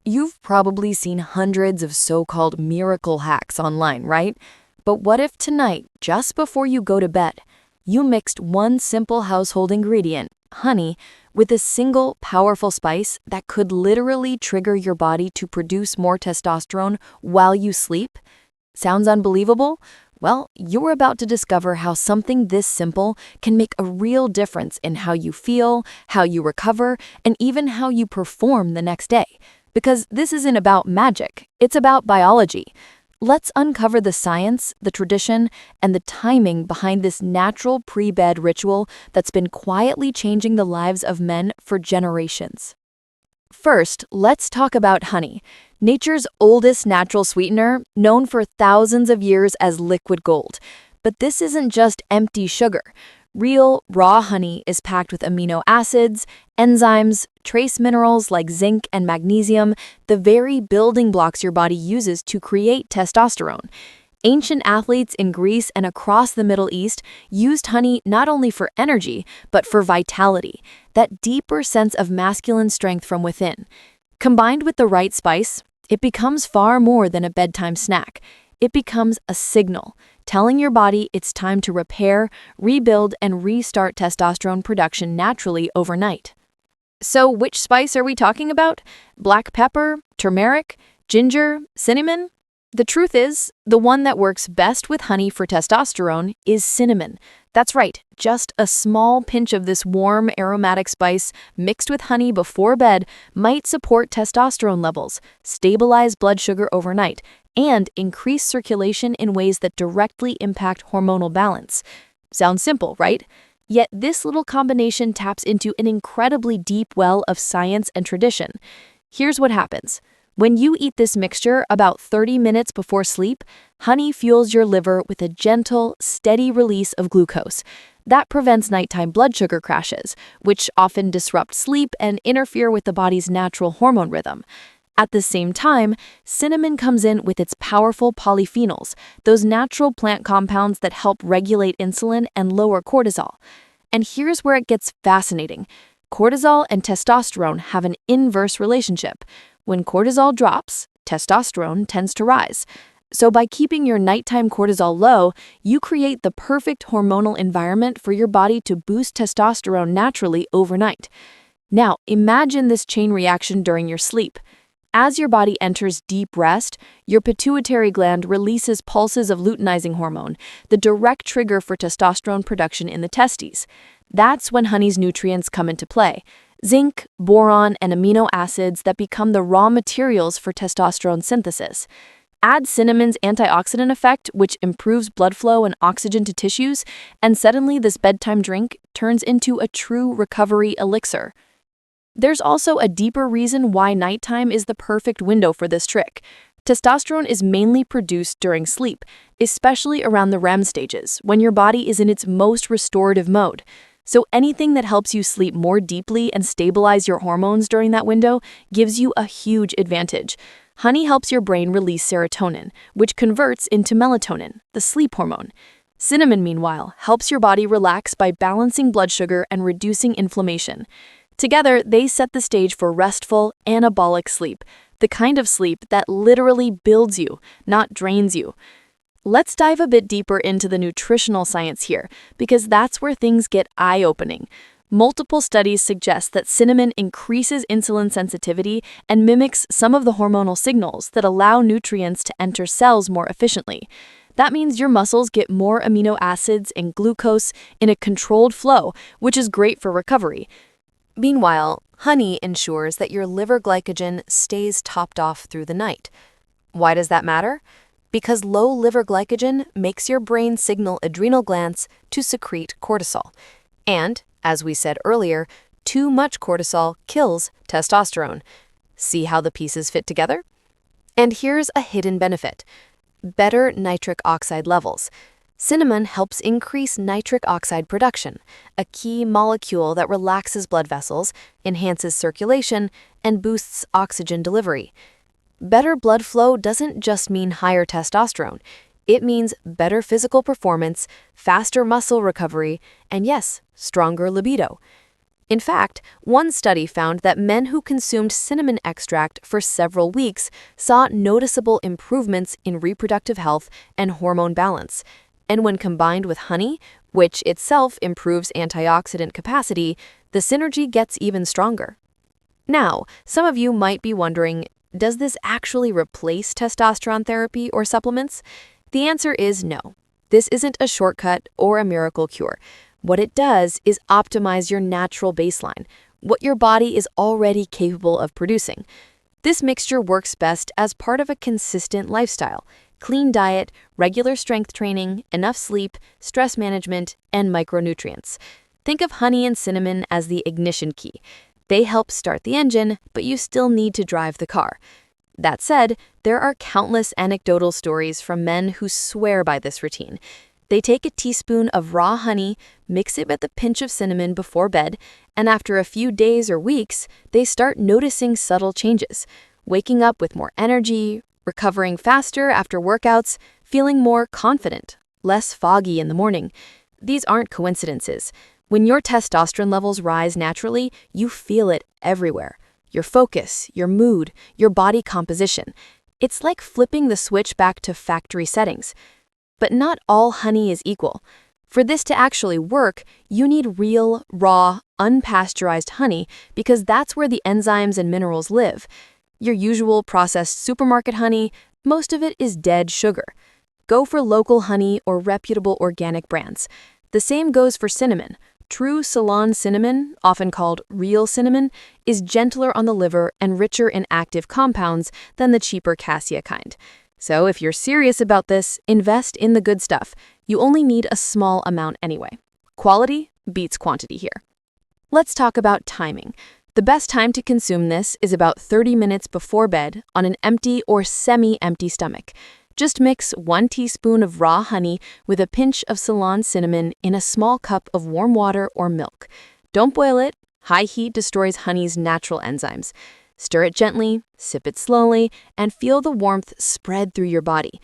You've probably seen hundreds of so-called miracle hacks online, right? But what if tonight, just before you go to bed, you mixed one simple household ingredient, honey, with a single powerful spice that could literally trigger your body to produce more testosterone while you sleep? Sounds unbelievable? Well, you're about to discover how something this simple can make a real difference in how you feel, how you recover, and even how you perform the next day. Because this isn't about magic, it's about biology. Let's uncover the science, the tradition, and the timing behind this natural pre-bed ritual that's been quietly changing the lives of men for generations. First, let's talk about honey, nature's oldest natural sweetener, known for thousands of years as liquid gold. But this isn't just empty sugar. Real, raw honey is packed with amino acids, enzymes, trace minerals like zinc and magnesium, the very building blocks your body uses to create testosterone. Ancient athletes in Greece and across the Middle East used honey not only for energy, but for vitality, that deeper sense of masculine strength from within. Combined with the right spice, it becomes far more than a bedtime snack. It becomes a signal, telling your body it's time to repair, rebuild, and restart testosterone production naturally overnight. So which spice are we talking about? Black pepper, turmeric, ginger, cinnamon? The truth is, the one that works best with honey for testosterone is cinnamon. That's right, just a small pinch of this warm, aromatic spice mixed with honey before bed might support testosterone levels, stabilize blood sugar overnight, and increase circulation in ways that directly impact hormonal balance. Sounds simple, right? Yet this little combination taps into an incredibly deep well of science and tradition. Here's what happens. When you eat this mixture about 30 minutes before sleep, honey fuels your liver with a gentle, steady release of glucose. That prevents nighttime blood sugar crashes, which often disrupt sleep and interfere with the body's natural hormone rhythm. At the same time, cinnamon comes in with its powerful polyphenols, those natural plant compounds that help regulate insulin and lower cortisol. And here's where it gets fascinating. Cortisol and testosterone have an inverse relationship. When cortisol drops, testosterone tends to rise. So by keeping your nighttime cortisol low, you create the perfect hormonal environment for your body to boost testosterone naturally overnight. Now, imagine this chain reaction during your sleep. As your body enters deep rest, your pituitary gland releases pulses of luteinizing hormone, the direct trigger for testosterone production in the testes. That's when honey's nutrients come into play. Zinc, boron, and amino acids that become the raw materials for testosterone synthesis. Add cinnamon's antioxidant effect, which improves blood flow and oxygen to tissues, and suddenly this bedtime drink turns into a true recovery elixir. There's also a deeper reason why nighttime is the perfect window for this trick. Testosterone is mainly produced during sleep, especially around the REM stages, when your body is in its most restorative mode. So anything that helps you sleep more deeply and stabilize your hormones during that window gives you a huge advantage. Honey helps your brain release serotonin, which converts into melatonin, the sleep hormone. Cinnamon, meanwhile, helps your body relax by balancing blood sugar and reducing inflammation. Together, they set the stage for restful, anabolic sleep, the kind of sleep that literally builds you, not drains you. Let's dive a bit deeper into the nutritional science here, because that's where things get eye-opening. Multiple studies suggest that cinnamon increases insulin sensitivity and mimics some of the hormonal signals that allow nutrients to enter cells more efficiently. That means your muscles get more amino acids and glucose in a controlled flow, which is great for recovery. Meanwhile, honey ensures that your liver glycogen stays topped off through the night. Why does that matter? Because low liver glycogen makes your brain signal adrenal glands to secrete cortisol. And, as we said earlier, too much cortisol kills testosterone. See how the pieces fit together? And here's a hidden benefit: better nitric oxide levels. Cinnamon helps increase nitric oxide production, a key molecule that relaxes blood vessels, enhances circulation, and boosts oxygen delivery. Better blood flow doesn't just mean higher testosterone. It means better physical performance, faster muscle recovery, and yes, stronger libido. In fact, one study found that men who consumed cinnamon extract for several weeks saw noticeable improvements in reproductive health and hormone balance. And when combined with honey, which itself improves antioxidant capacity, the synergy gets even stronger. Now, some of you might be wondering, does this actually replace testosterone therapy or supplements? The answer is no. This isn't a shortcut or a miracle cure. What it does is optimize your natural baseline, what your body is already capable of producing. This mixture works best as part of a consistent lifestyle: clean diet, regular strength training, enough sleep, stress management, and micronutrients. Think of honey and cinnamon as the ignition key. They help start the engine, but you still need to drive the car. That said, there are countless anecdotal stories from men who swear by this routine. They take a teaspoon of raw honey, mix it with a pinch of cinnamon before bed, and after a few days or weeks, they start noticing subtle changes, waking up with more energy, recovering faster after workouts, feeling more confident, less foggy in the morning. These aren't coincidences. When your testosterone levels rise naturally, you feel it everywhere. Your focus, your mood, your body composition. It's like flipping the switch back to factory settings. But not all honey is equal. For this to actually work, you need real, raw, unpasteurized honey because that's where the enzymes and minerals live. Your usual processed supermarket honey, most of it is dead sugar. Go for local honey or reputable organic brands. The same goes for cinnamon. True Ceylon cinnamon, often called real cinnamon, is gentler on the liver and richer in active compounds than the cheaper cassia kind. So if you're serious about this, invest in the good stuff. You only need a small amount anyway. Quality beats quantity here. Let's talk about timing. The best time to consume this is about 30 minutes before bed on an empty or semi-empty stomach. Just mix 1 teaspoon of raw honey with a pinch of Ceylon cinnamon in a small cup of warm water or milk. Don't boil it. High heat destroys honey's natural enzymes. Stir it gently, sip it slowly, and feel the warmth spread through your body.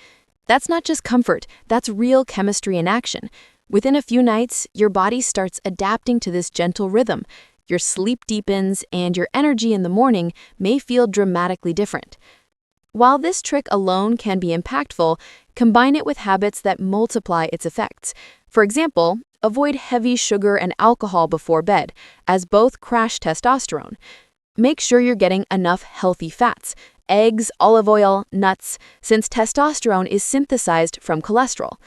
That's not just comfort, that's real chemistry in action. Within a few nights, your body starts adapting to this gentle rhythm. Your sleep deepens, and your energy in the morning may feel dramatically different. While this trick alone can be impactful, combine it with habits that multiply its effects. For example, avoid heavy sugar and alcohol before bed, as both crash testosterone. Make sure you're getting enough healthy fats, eggs, olive oil, nuts, since testosterone is synthesized from cholesterol.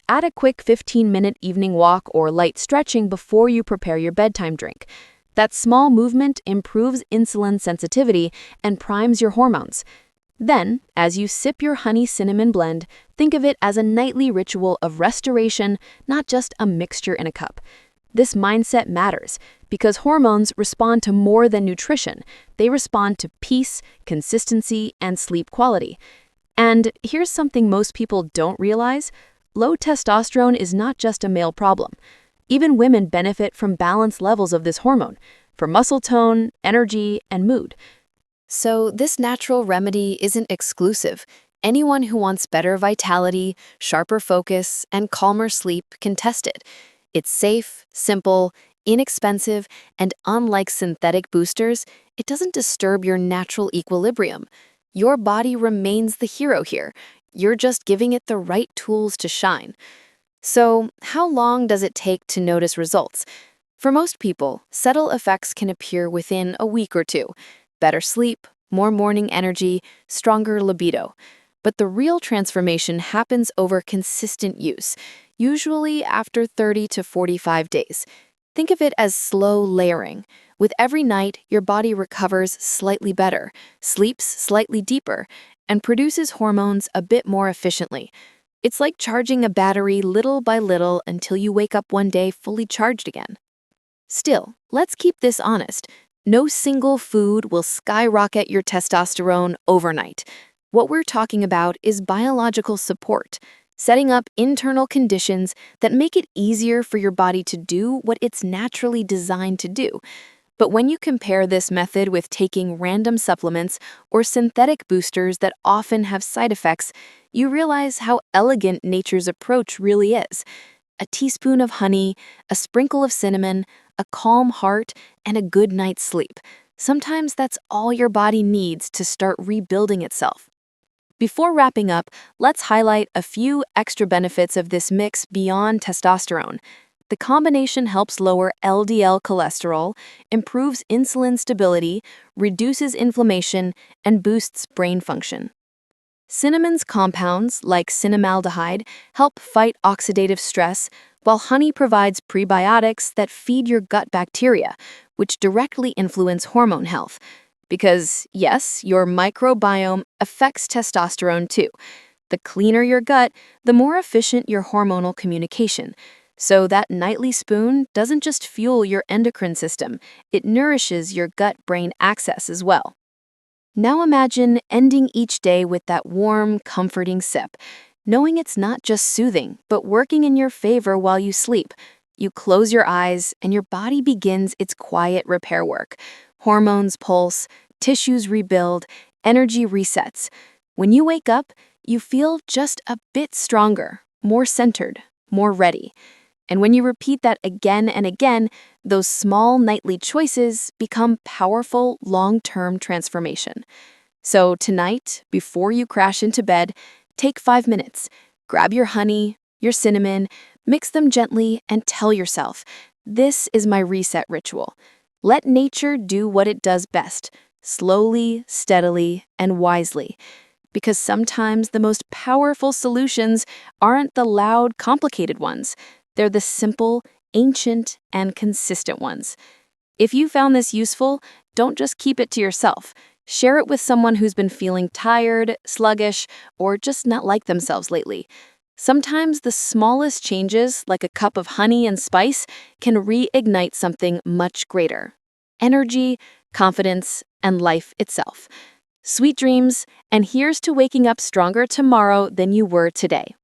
Add a quick 15-minute evening walk or light stretching before you prepare your bedtime drink. That small movement improves insulin sensitivity and primes your hormones. Then, as you sip your honey-cinnamon blend, think of it as a nightly ritual of restoration, not just a mixture in a cup. This mindset matters because hormones respond to more than nutrition. They respond to peace, consistency, and sleep quality. And here's something most people don't realize: low testosterone is not just a male problem. Even women benefit from balanced levels of this hormone, for muscle tone, energy, and mood. So this natural remedy isn't exclusive. Anyone who wants better vitality, sharper focus, and calmer sleep can test it. It's safe, simple, inexpensive, and unlike synthetic boosters, it doesn't disturb your natural equilibrium. Your body remains the hero here. You're just giving it the right tools to shine. So, how long does it take to notice results? For most people, subtle effects can appear within a week or two. Better sleep, more morning energy, stronger libido. But the real transformation happens over consistent use, usually after 30 to 45 days. Think of it as slow layering. With every night, your body recovers slightly better, sleeps slightly deeper, and produces hormones a bit more efficiently. It's like charging a battery little by little until you wake up one day fully charged again. Still, let's keep this honest. No single food will skyrocket your testosterone overnight. What we're talking about is biological support, setting up internal conditions that make it easier for your body to do what it's naturally designed to do. But when you compare this method with taking random supplements or synthetic boosters that often have side effects, you realize how elegant nature's approach really is. A teaspoon of honey, a sprinkle of cinnamon, a calm heart, and a good night's sleep. Sometimes that's all your body needs to start rebuilding itself. Before wrapping up, let's highlight a few extra benefits of this mix beyond testosterone. The combination helps lower LDL cholesterol, improves insulin stability, reduces inflammation, and boosts brain function. Cinnamon's compounds, like cinnamaldehyde, help fight oxidative stress, while honey provides prebiotics that feed your gut bacteria, which directly influence hormone health. Because, yes, your microbiome affects testosterone too. The cleaner your gut, the more efficient your hormonal communication. So that nightly spoon doesn't just fuel your endocrine system, it nourishes your gut-brain axis as well. Now imagine ending each day with that warm, comforting sip, knowing it's not just soothing, but working in your favor while you sleep. You close your eyes, and your body begins its quiet repair work. Hormones pulse, tissues rebuild, energy resets. When you wake up, you feel just a bit stronger, more centered, more ready. And when you repeat that again and again, those small nightly choices become powerful long-term transformation. So tonight, before you crash into bed, take 5 minutes. Grab your honey, your cinnamon, mix them gently, and tell yourself, this is my reset ritual. Let nature do what it does best, slowly, steadily, and wisely. Because sometimes the most powerful solutions aren't the loud, complicated ones. They're the simple, ancient, and consistent ones. If you found this useful, don't just keep it to yourself. Share it with someone who's been feeling tired, sluggish, or just not like themselves lately. Sometimes the smallest changes, like a cup of honey and spice, can reignite something much greater: energy, confidence, and life itself. Sweet dreams, and here's to waking up stronger tomorrow than you were today.